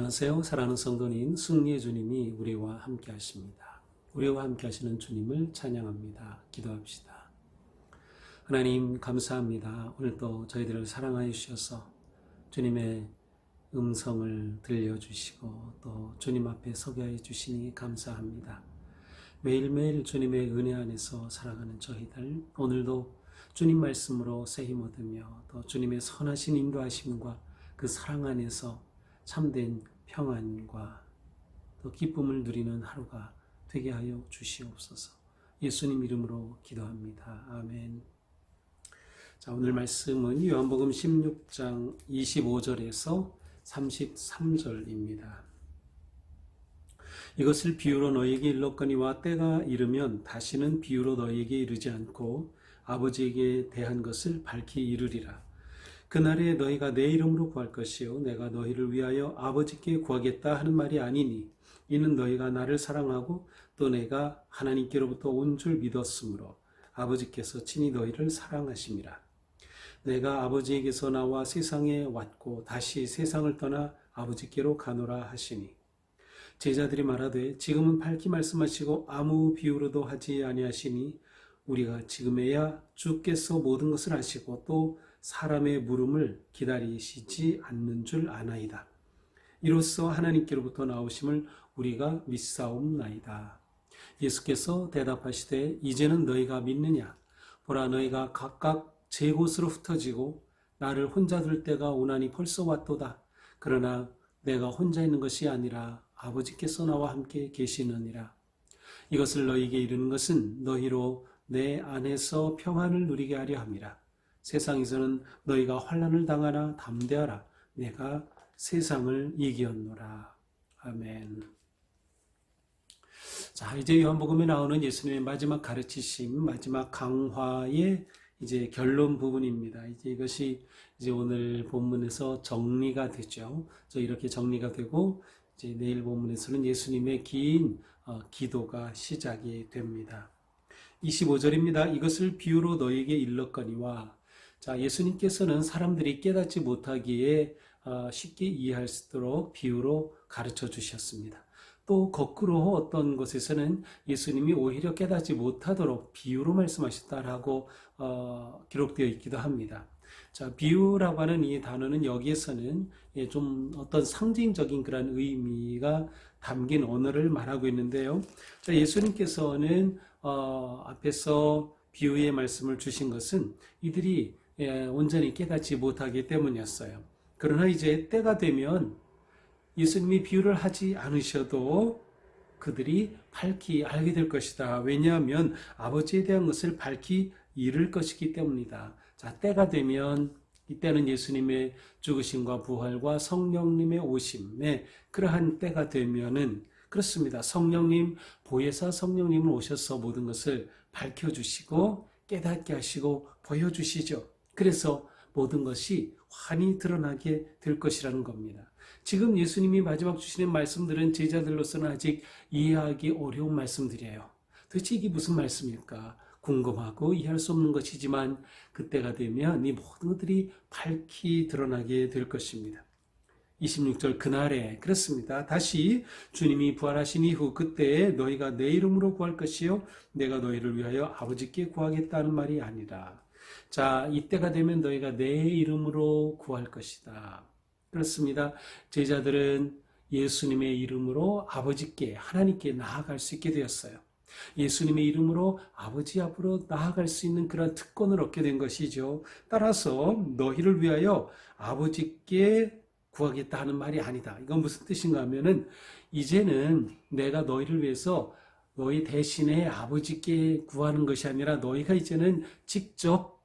안녕하세요. 사랑하는 성도님, 승리의 주님이 우리와 함께 하십니다. 우리와 함께 하시는 주님을 찬양합니다. 기도합시다. 하나님 감사합니다. 오늘도 저희들을 사랑하여 주셔서 주님의 음성을 들려주시고 또 주님 앞에 서게 해 주시니 감사합니다. 매일매일 주님의 은혜 안에서 살아가는 저희들, 오늘도 주님 말씀으로 새 힘 얻으며 또 주님의 선하신 인도하심과 그 사랑 안에서 참된 평안과 또 기쁨을 누리는 하루가 되게 하여 주시옵소서. 예수님 이름으로 기도합니다. 아멘. 자, 오늘 말씀은 요한복음 16장 25절에서 33절입니다. 이것을 비유로 너희에게 일렀거니와 때가 이르면 다시는 비유로 너희에게 이르지 않고 아버지에게 대한 것을 밝히 이르리라. 그날에 너희가 내 이름으로 구할 것이요 내가 너희를 위하여 아버지께 구하겠다 하는 말이 아니니 이는 너희가 나를 사랑하고 또 내가 하나님께로부터 온 줄 믿었으므로 아버지께서 친히 너희를 사랑하심이라. 내가 아버지에게서 나와 세상에 왔고 다시 세상을 떠나 아버지께로 가노라 하시니 제자들이 말하되 지금은 밝히 말씀하시고 아무 비유로도 하지 아니하시니 우리가 지금에야 주께서 모든 것을 아시고 또 사람의 물음을 기다리시지 않는 줄 아나이다. 이로써 하나님께로부터 나오심을 우리가 믿사옵나이다. 예수께서 대답하시되 이제는 너희가 믿느냐? 보라 너희가 각각 제 곳으로 흩어지고 나를 혼자 둘 때가 오나니 벌써 왔도다. 그러나 내가 혼자 있는 것이 아니라 아버지께서 나와 함께 계시느니라. 이것을 너희에게 이르는 것은 너희로 내 안에서 평안을 누리게 하려 함이라. 세상에서는 너희가 환난을 당하나 담대하라. 내가 세상을 이기었노라. 아멘. 자, 이제 요한복음에 나오는 예수님의 마지막 가르치심, 마지막 강화의 이제 결론 부분입니다. 이제 이것이 이제 오늘 본문에서 정리가 되죠. 이렇게 정리가 되고 이제 내일 본문에서는 예수님의 긴 기도가 시작이 됩니다. 25절입니다. 이것을 비유로 너희에게 일렀거니와. 자, 예수님께서는 사람들이 깨닫지 못하기에 쉽게 이해할 수 있도록 비유로 가르쳐 주셨습니다. 또 거꾸로 어떤 곳에서는 예수님이 오히려 깨닫지 못하도록 비유로 말씀하셨다라고 기록되어 있기도 합니다. 자, 비유라고 하는 이 단어는 여기에서는 좀 어떤 상징적인 그런 의미가 담긴 언어를 말하고 있는데요. 자, 예수님께서는 앞에서 비유의 말씀을 주신 것은 이들이 온전히 깨닫지 못하기 때문이었어요. 그러나 이제 때가 되면 예수님이 비유를 하지 않으셔도 그들이 밝히 알게 될 것이다. 왜냐하면 아버지에 대한 것을 밝히 이룰 것이기 때문이다. 자, 때가 되면 이때는 예수님의 죽으심과 부활과 성령님의 오심에 그러한 때가 되면은 그렇습니다. 성령님, 보혜사 성령님은 오셔서 모든 것을 밝혀주시고 깨닫게 하시고 보여주시죠. 그래서 모든 것이 환히 드러나게 될 것이라는 겁니다. 지금 예수님이 마지막 주시는 말씀들은 제자들로서는 아직 이해하기 어려운 말씀들이에요. 도대체 이게 무슨 말씀일까? 궁금하고 이해할 수 없는 것이지만 그때가 되면 이 모든 것들이 밝히 드러나게 될 것입니다. 26절 그날에 그렇습니다. 다시 주님이 부활하신 이후 그때에 너희가 내 이름으로 구할 것이요 내가 너희를 위하여 아버지께 구하겠다는 말이 아니라. 자, 이때가 되면 너희가 내 이름으로 구할 것이다. 그렇습니다. 제자들은 예수님의 이름으로 아버지께 하나님께 나아갈 수 있게 되었어요. 예수님의 이름으로 아버지 앞으로 나아갈 수 있는 그런 특권을 얻게 된 것이죠. 따라서 너희를 위하여 아버지께 구하겠다 하는 말이 아니다. 이건 무슨 뜻인가 하면은 이제는 내가 너희를 위해서 너희 대신에 아버지께 구하는 것이 아니라 너희가 이제는 직접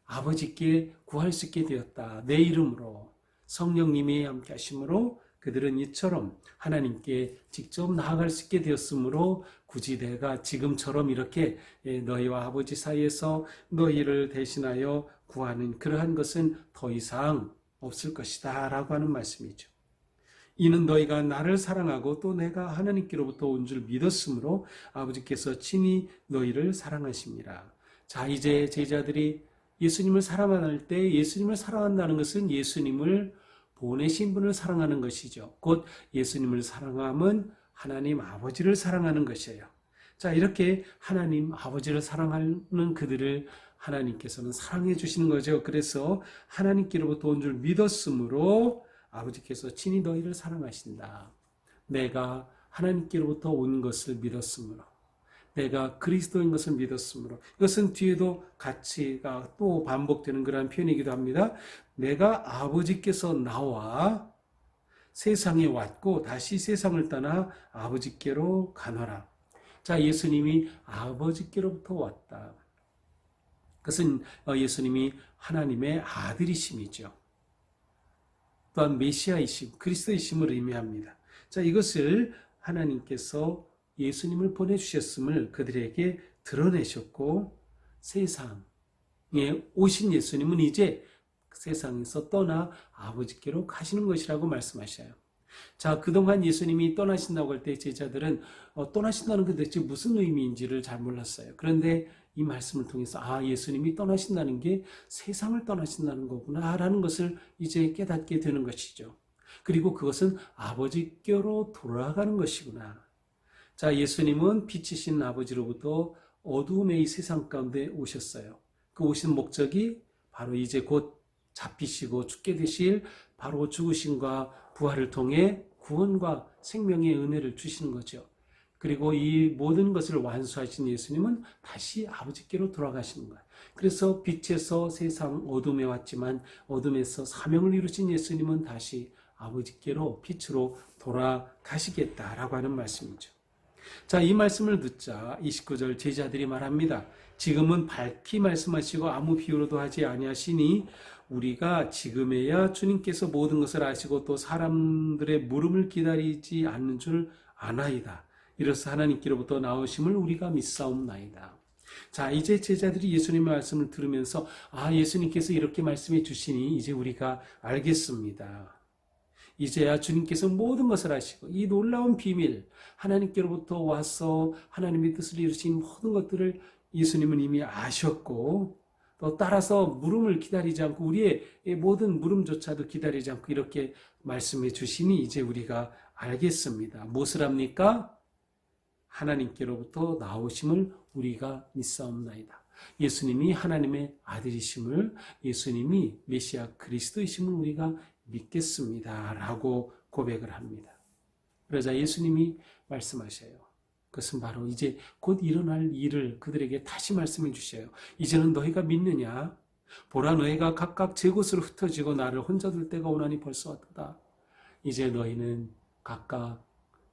아버지께 구할 수 있게 되었다. 내 이름으로 성령님이 함께 하심으로 그들은 이처럼 하나님께 직접 나아갈 수 있게 되었으므로 굳이 내가 지금처럼 이렇게 너희와 아버지 사이에서 너희를 대신하여 구하는 그러한 것은 더 이상 없을 것이다 라고 하는 말씀이죠. 이는 너희가 나를 사랑하고 또 내가 하나님께로부터 온 줄 믿었으므로 아버지께서 친히 너희를 사랑하십니다. 자, 이제 제자들이 예수님을 사랑할 때 예수님을 사랑한다는 것은 예수님을 보내신 분을 사랑하는 것이죠. 곧 예수님을 사랑함은 하나님 아버지를 사랑하는 것이에요. 자, 이렇게 하나님 아버지를 사랑하는 그들을 하나님께서는 사랑해 주시는 거죠. 그래서 하나님께로부터 온 줄 믿었으므로 아버지께서 친히 너희를 사랑하신다. 내가 하나님께로부터 온 것을 믿었으므로, 내가 그리스도인 것을 믿었으므로. 이것은 뒤에도 가치가 또 반복되는 그러한 표현이기도 합니다. 내가 아버지께서 나와 세상에 왔고 다시 세상을 떠나 아버지께로 가노라. 자, 예수님이 아버지께로부터 왔다. 그것은 예수님이 하나님의 아들이심이죠. 또한 메시아이심, 그리스도이심을 의미합니다. 자, 이것을 하나님께서 예수님을 보내주셨음을 그들에게 드러내셨고, 세상에 오신 예수님은 이제 세상에서 떠나 아버지께로 가시는 것이라고 말씀하셔요. 자, 그동안 예수님이 떠나신다고 할 때 제자들은 떠나신다는 게 대체 무슨 의미인지를 잘 몰랐어요. 그런데 이 말씀을 통해서 예수님이 떠나신다는 게 세상을 떠나신다는 거구나 라는 것을 이제 깨닫게 되는 것이죠. 그리고 그것은 아버지께로 돌아가는 것이구나. 자, 예수님은 빛이신 아버지로부터 어두움의 이 세상 가운데 오셨어요. 그 오신 목적이 바로 이제 곧 잡히시고 죽게 되실 바로 죽으심과 부활을 통해 구원과 생명의 은혜를 주시는 거죠. 그리고 이 모든 것을 완수하신 예수님은 다시 아버지께로 돌아가시는 거예요. 그래서 빛에서 세상 어둠에 왔지만 어둠에서 사명을 이루신 예수님은 다시 아버지께로 빛으로 돌아가시겠다라고 하는 말씀이죠. 자, 이 말씀을 듣자 29절 제자들이 말합니다. 지금은 밝히 말씀하시고 아무 비유로도 하지 아니하시니 우리가 지금에야 주님께서 모든 것을 아시고 또 사람들의 물음을 기다리지 않는 줄 아나이다. 이로써 하나님께로부터 나오심을 우리가 믿사옵나이다. 자, 이제 제자들이 예수님의 말씀을 들으면서 예수님께서 이렇게 말씀해 주시니 이제 우리가 알겠습니다. 이제야 주님께서 모든 것을 아시고 이 놀라운 비밀, 하나님께로부터 와서 하나님의 뜻을 이루신 모든 것들을 예수님은 이미 아셨고 또 따라서 물음을 기다리지 않고 우리의 모든 물음조차도 기다리지 않고 이렇게 말씀해 주시니 이제 우리가 알겠습니다. 무엇을 합니까? 하나님께로부터 나오심을 우리가 믿사옵나이다. 예수님이 하나님의 아들이심을, 예수님이 메시아 그리스도이심을 우리가 믿겠습니다 라고 고백을 합니다. 그러자 예수님이 말씀하셔요. 그것은 바로 이제 곧 일어날 일을 그들에게 다시 말씀해 주셔요. 이제는 너희가 믿느냐? 보라, 너희가 각각 제 곳으로 흩어지고 나를 혼자 둘 때가 오나니 벌써 왔도다. 이제 너희는 각각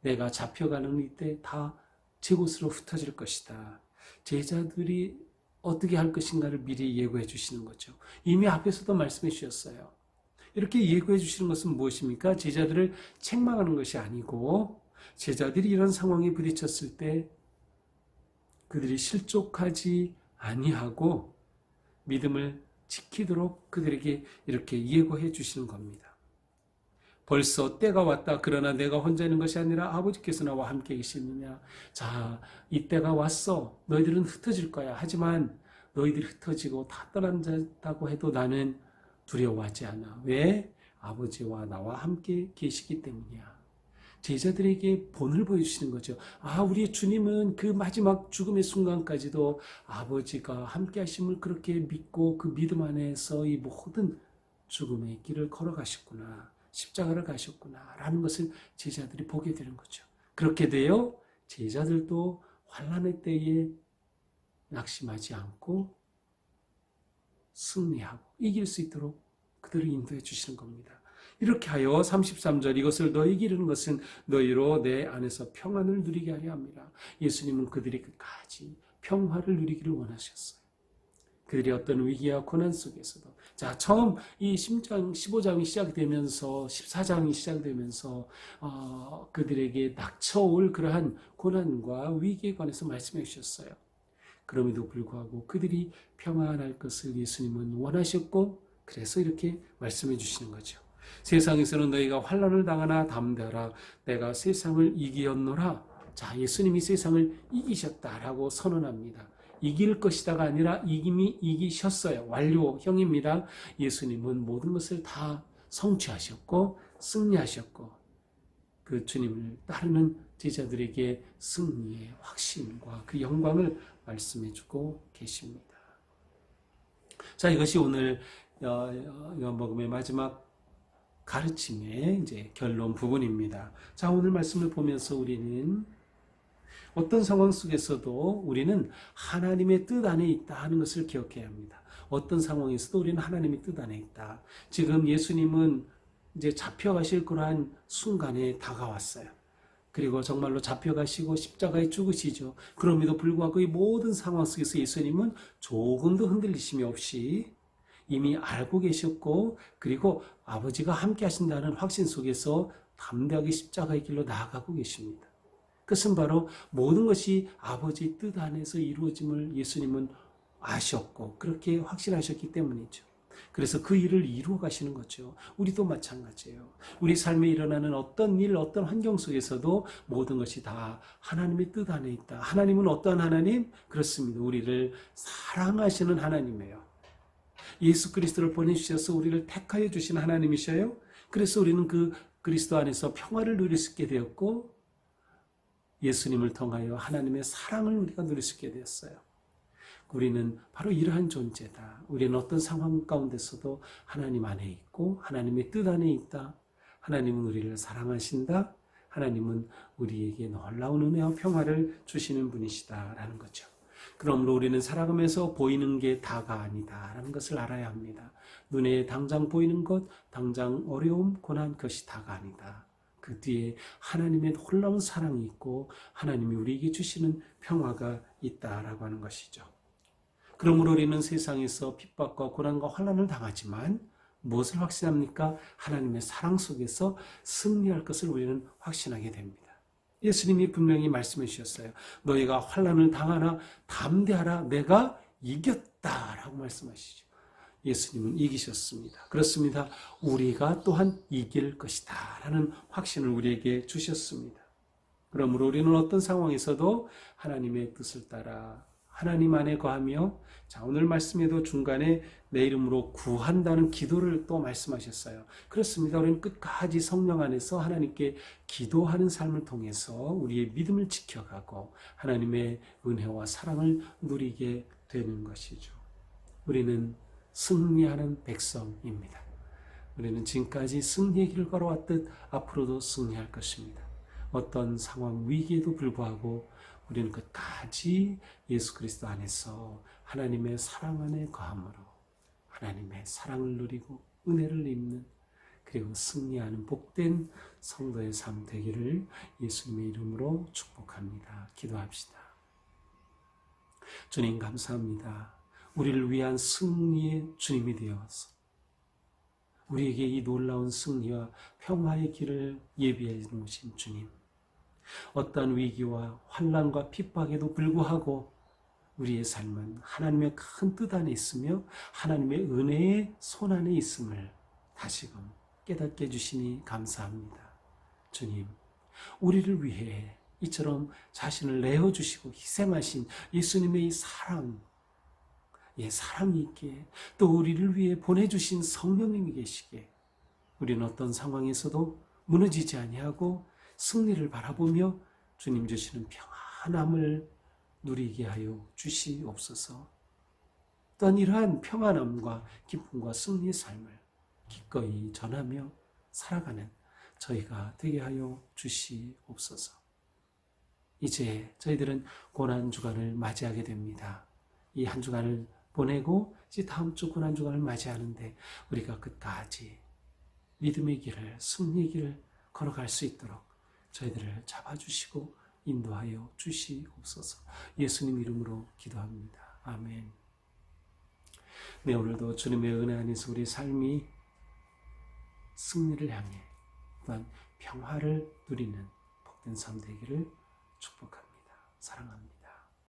내가 잡혀가는 이때 다 제 곳으로 흩어질 것이다. 제자들이 어떻게 할 것인가를 미리 예고해 주시는 거죠. 이미 앞에서도 말씀해 주셨어요. 이렇게 예고해 주시는 것은 무엇입니까? 제자들을 책망하는 것이 아니고 제자들이 이런 상황에 부딪혔을 때 그들이 실족하지 아니하고 믿음을 지키도록 그들에게 이렇게 예고해 주시는 겁니다. 벌써 때가 왔다. 그러나 내가 혼자 있는 것이 아니라 아버지께서 나와 함께 계시느냐. 자, 이 때가 왔어. 너희들은 흩어질 거야. 하지만 너희들이 흩어지고 다 떠난다고 해도 나는 두려워하지 않아. 왜? 아버지와 나와 함께 계시기 때문이야. 제자들에게 본을 보여주시는 거죠. 우리의 주님은 그 마지막 죽음의 순간까지도 아버지가 함께 하심을 그렇게 믿고 그 믿음 안에서 이 모든 죽음의 길을 걸어가셨구나. 십자가를 가셨구나 라는 것을 제자들이 보게 되는 거죠. 그렇게 되어 제자들도 환난의 때에 낙심하지 않고 승리하고 이길 수 있도록 그들을 인도해 주시는 겁니다. 이렇게 하여 33절 이것을 너희에게 이르는 것은 너희로 내 안에서 평안을 누리게 하려 합니다. 예수님은 그들이 끝까지 평화를 누리기를 원하셨어요. 그들이 어떤 위기와 고난 속에서도 자, 처음 이 15장이 시작되면서 14장이 시작되면서 그들에게 닥쳐올 그러한 고난과 위기에 관해서 말씀해 주셨어요. 그럼에도 불구하고 그들이 평안할 것을 예수님은 원하셨고 그래서 이렇게 말씀해 주시는 거죠. 세상에서는 너희가 환난을 당하나 담대하라. 내가 세상을 이기었노라. 자, 예수님이 세상을 이기셨다라고 선언합니다. 이길 것이다가 아니라 이미 이기셨어요. 완료형입니다. 예수님은 모든 것을 다 성취하셨고 승리하셨고 그 주님을 따르는 제자들에게 승리의 확신과 그 영광을 말씀해 주고 계십니다. 자, 이것이 오늘 요한복음의 마지막 가르침의 이제 결론 부분입니다. 자, 오늘 말씀을 보면서 우리는 어떤 상황 속에서도 우리는 하나님의 뜻 안에 있다 하는 것을 기억해야 합니다. 어떤 상황에서도 우리는 하나님의 뜻 안에 있다. 지금 예수님은 이제 잡혀가실 그러한 순간에 다가왔어요. 그리고 정말로 잡혀가시고 십자가에 죽으시죠. 그럼에도 불구하고 이 모든 상황 속에서 예수님은 조금도 흔들리심이 없이 이미 알고 계셨고 그리고 아버지가 함께 하신다는 확신 속에서 담대하게 십자가의 길로 나아가고 계십니다. 그것은 바로 모든 것이 아버지 뜻 안에서 이루어짐을 예수님은 아셨고 그렇게 확신하셨기 때문이죠. 그래서 그 일을 이루어 가시는 거죠. 우리도 마찬가지예요. 우리 삶에 일어나는 어떤 일, 어떤 환경 속에서도 모든 것이 다 하나님의 뜻 안에 있다. 하나님은 어떠한 하나님? 그렇습니다. 우리를 사랑하시는 하나님이에요. 예수 그리스도를 보내주셔서 우리를 택하여 주신 하나님이셔요. 그래서 우리는 그 그리스도 안에서 평화를 누릴 수 있게 되었고 예수님을 통하여 하나님의 사랑을 우리가 누릴 수 있게 되었어요. 우리는 바로 이러한 존재다. 우리는 어떤 상황 가운데서도 하나님 안에 있고 하나님의 뜻 안에 있다. 하나님은 우리를 사랑하신다. 하나님은 우리에게 놀라운 은혜와 평화를 주시는 분이시다라는 거죠. 그러므로 우리는 살아가면서 보이는 게 다가 아니다라는 것을 알아야 합니다. 눈에 당장 보이는 것, 당장 어려움, 고난, 그것이 다가 아니다. 그 뒤에 하나님의 놀라운 사랑이 있고 하나님이 우리에게 주시는 평화가 있다라고 하는 것이죠. 그러므로 우리는 세상에서 핍박과 고난과 환난을 당하지만 무엇을 확신합니까? 하나님의 사랑 속에서 승리할 것을 우리는 확신하게 됩니다. 예수님이 분명히 말씀해 주셨어요. 너희가 환난을 당하나 담대하라 내가 이겼다라고 말씀하시죠. 예수님은 이기셨습니다. 그렇습니다. 우리가 또한 이길 것이다 라는 확신을 우리에게 주셨습니다. 그러므로 우리는 어떤 상황에서도 하나님의 뜻을 따라 하나님 안에 거하며 자 오늘 말씀에도 중간에 내 이름으로 구한다는 기도를 또 말씀하셨어요. 그렇습니다. 우리는 끝까지 성령 안에서 하나님께 기도하는 삶을 통해서 우리의 믿음을 지켜가고 하나님의 은혜와 사랑을 누리게 되는 것이죠. 우리는 승리하는 백성입니다. 우리는 지금까지 승리의 길을 걸어왔듯 앞으로도 승리할 것입니다. 어떤 상황 위기에도 불구하고 우리는 끝까지 예수 그리스도 안에서 하나님의 사랑 안에 거함으로 하나님의 사랑을 누리고 은혜를 입는 그리고 승리하는 복된 성도의 삶 되기를 예수님의 이름으로 축복합니다. 기도합시다. 주님 감사합니다. 우리를 위한 승리의 주님이 되어서 우리에게 이 놀라운 승리와 평화의 길을 예비해 놓으신 주님. 어떠한 위기와 환난과 핍박에도 불구하고 우리의 삶은 하나님의 큰 뜻 안에 있으며 하나님의 은혜의 손 안에 있음을 다시금 깨닫게 해주시니 감사합니다. 주님, 우리를 위해 이처럼 자신을 내어주시고 희생하신 예수님의 이 사랑, 사랑이 있기에 또 우리를 위해 보내주신 성령님이 계시기에 우리는 어떤 상황에서도 무너지지 아니하고 승리를 바라보며 주님 주시는 평안함을 누리게 하여 주시옵소서. 또한 이러한 평안함과 기쁨과 승리의 삶을 기꺼이 전하며 살아가는 저희가 되게 하여 주시옵소서. 이제 저희들은 고난주간을 맞이하게 됩니다. 이 한 주간을 보내고 이제 다음 주 고난주간을 맞이하는데 우리가 끝까지 믿음의 길을, 승리의 길을 걸어갈 수 있도록 저희들을 잡아주시고 인도하여 주시옵소서. 예수님 이름으로 기도합니다. 아멘. 네, 오늘도 주님의 은혜 안에서 우리 삶이 승리를 향해 또한 평화를 누리는 복된 삶 되기를 축복합니다. 사랑합니다.